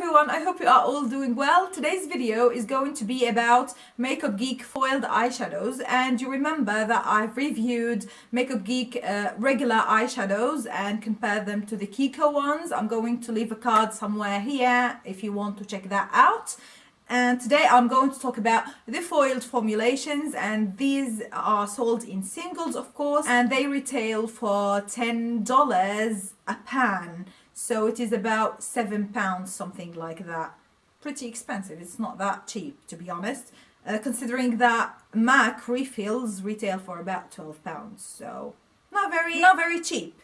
everyone, I hope you are all doing well. Today's video is going to be about Makeup Geek Foiled Eyeshadows, and you remember that I've reviewed Makeup Geek regular eyeshadows and compared them to the Kiko ones. I'm going to leave a card somewhere here if you want to check that out. And today I'm going to talk about the foiled formulations, and these are sold in singles, of course, and they retail for $10 a pan. So it is about £7, something like that. Pretty expensive. It's not that cheap, to be honest, considering that MAC refills retail for about £12. So not very cheap,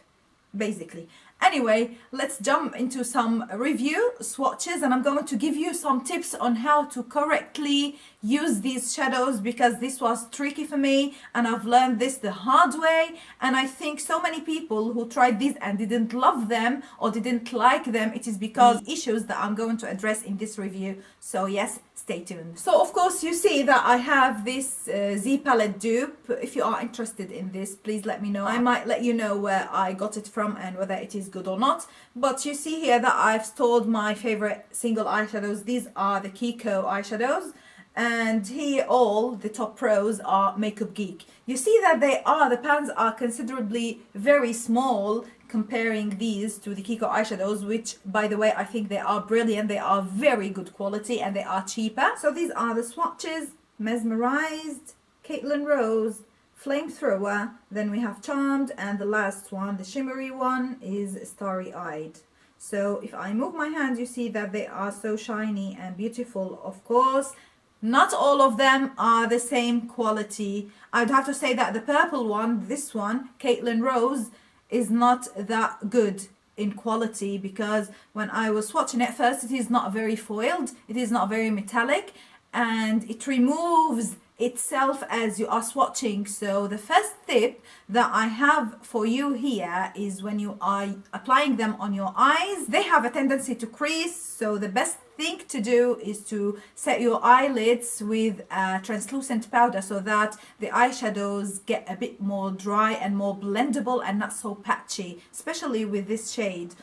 basically. Anyway, let's jump into some review swatches, and I'm going to give you some tips on how to correctly use these shadows, because this was tricky for me and I've learned this the hard way. And I think so many people who tried these and didn't love them or didn't like them, it is because of issues that I'm going to address in this review. So yes, stay tuned. So of course you see that I have this Z palette dupe. If you are interested in this, please let me know. I might let you know where I got it from and whether it is good or not. But you see here that I've stored my favorite single eyeshadows. These are the Kiko eyeshadows, and here all the top rows are Makeup Geek. You see that the pans are considerably very small comparing these to the Kiko eyeshadows, which by the way I think they are brilliant. They are very good quality and they are cheaper. So these are the swatches: Mesmerized, Caitlin Rose, Flamethrower, then we have Charmed, and the last one, the shimmery one, is Starry Eyed. So if I move my hand, you see that they are so shiny and beautiful. Of course, not all of them are the same quality. I'd have to say that the purple one, this one, Caitlin Rose, is not that good in quality, because when I was swatching it first, it is not very foiled, it is not very metallic, and it removes itself as you are swatching. So the first tip that I have for you here is when you are applying them on your eyes, they have a tendency to crease. So the best thing to do is to set your eyelids with a translucent powder so that the eyeshadows get a bit more dry and more blendable and not so patchy, especially with this shade.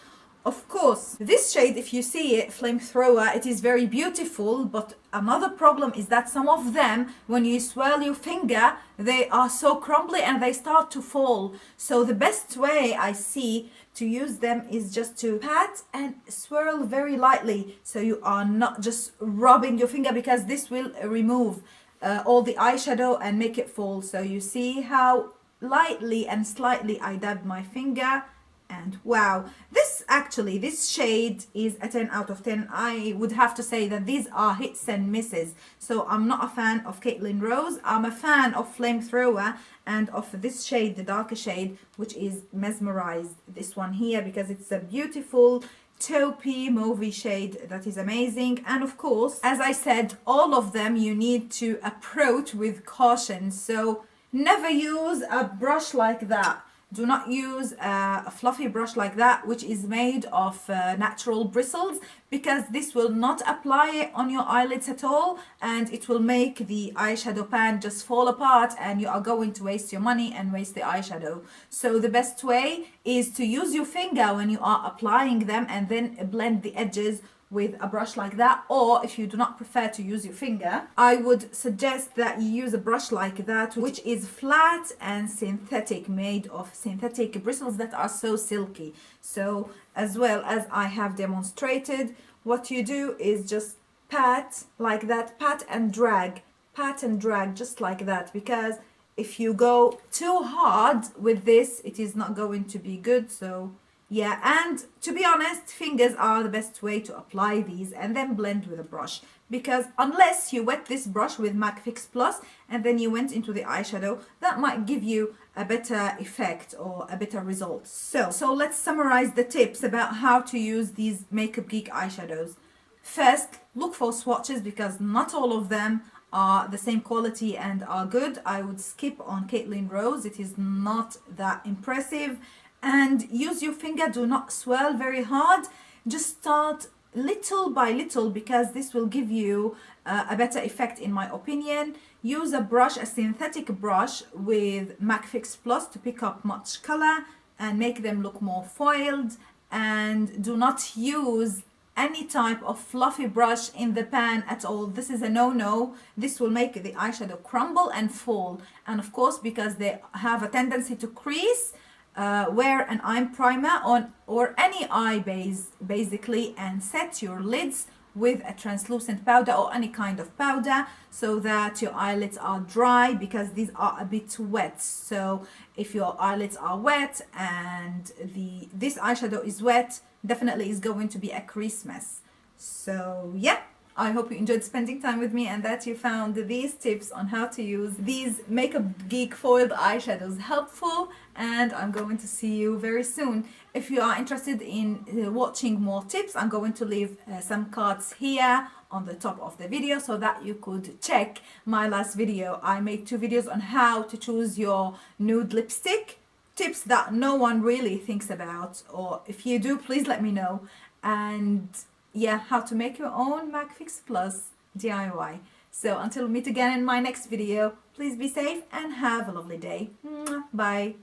Of course, this shade, if you see it, Flamethrower, it is very beautiful, but another problem is that some of them, when you swirl your finger, they are so crumbly and they start to fall. So the best way I see to use them is just to pat and swirl very lightly, so you are not just rubbing your finger, because this will remove all the eyeshadow and make it fall. So you see how lightly and slightly I dab my finger. And wow, this shade is a 10 out of 10. I would have to say that these are hits and misses. So I'm not a fan of Caitlin Rose. I'm a fan of Flamethrower and of this shade, the darker shade, which is Mesmerized. This one here, because it's a beautiful taupey mauvey shade that is amazing. And of course, as I said, all of them you need to approach with caution. So never use a brush like that. Do not use a fluffy brush like that, which is made of natural bristles, because this will not apply on your eyelids at all, and it will make the eyeshadow pan just fall apart, and you are going to waste your money and waste the eyeshadow. So the best way is to use your finger when you are applying them, and then blend the edges with a brush like that. Or if you do not prefer to use your finger, I would suggest that you use a brush like that, which is flat and synthetic, made of synthetic bristles that are so silky. So as well as I have demonstrated, what you do is just pat like that, pat and drag, just like that, because if you go too hard with this, it is not going to be good. So yeah, and to be honest, fingers are the best way to apply these, and then blend with a brush, because unless you wet this brush with MAC Fix Plus and then you went into the eyeshadow, that might give you a better effect or a better result. So let's summarize the tips about how to use these Makeup Geek eyeshadows. First, look for swatches, because not all of them are the same quality and are good. I would skip on Caitlin Rose, it is not that impressive. And use your finger, do not swirl very hard, just start little by little, because this will give you a better effect in my opinion. Use a brush, a synthetic brush with MAC Fix Plus to pick up much color and make them look more foiled, and do not use any type of fluffy brush in the pan at all. This is a no-no. This will make the eyeshadow crumble and fall. And of course, because they have a tendency to crease, wear an eye primer on or any eye base basically, and set your lids with a translucent powder or any kind of powder so that your eyelids are dry, because these are a bit wet. So if your eyelids are wet and this eyeshadow is wet, definitely is going to be a crease mess. So yeah, I hope you enjoyed spending time with me and that you found these tips on how to use these Makeup Geek foiled eyeshadows helpful, and I'm going to see you very soon. If you are interested in watching more tips, I'm going to leave some cards here on the top of the video so that you could check my last video. I made 2 videos on how to choose your nude lipstick, tips that no one really thinks about, or if you do, please let me know. And yeah, how to make your own MAC Fix Plus DIY. So until we meet again in my next video, please be safe and have a lovely day. Bye.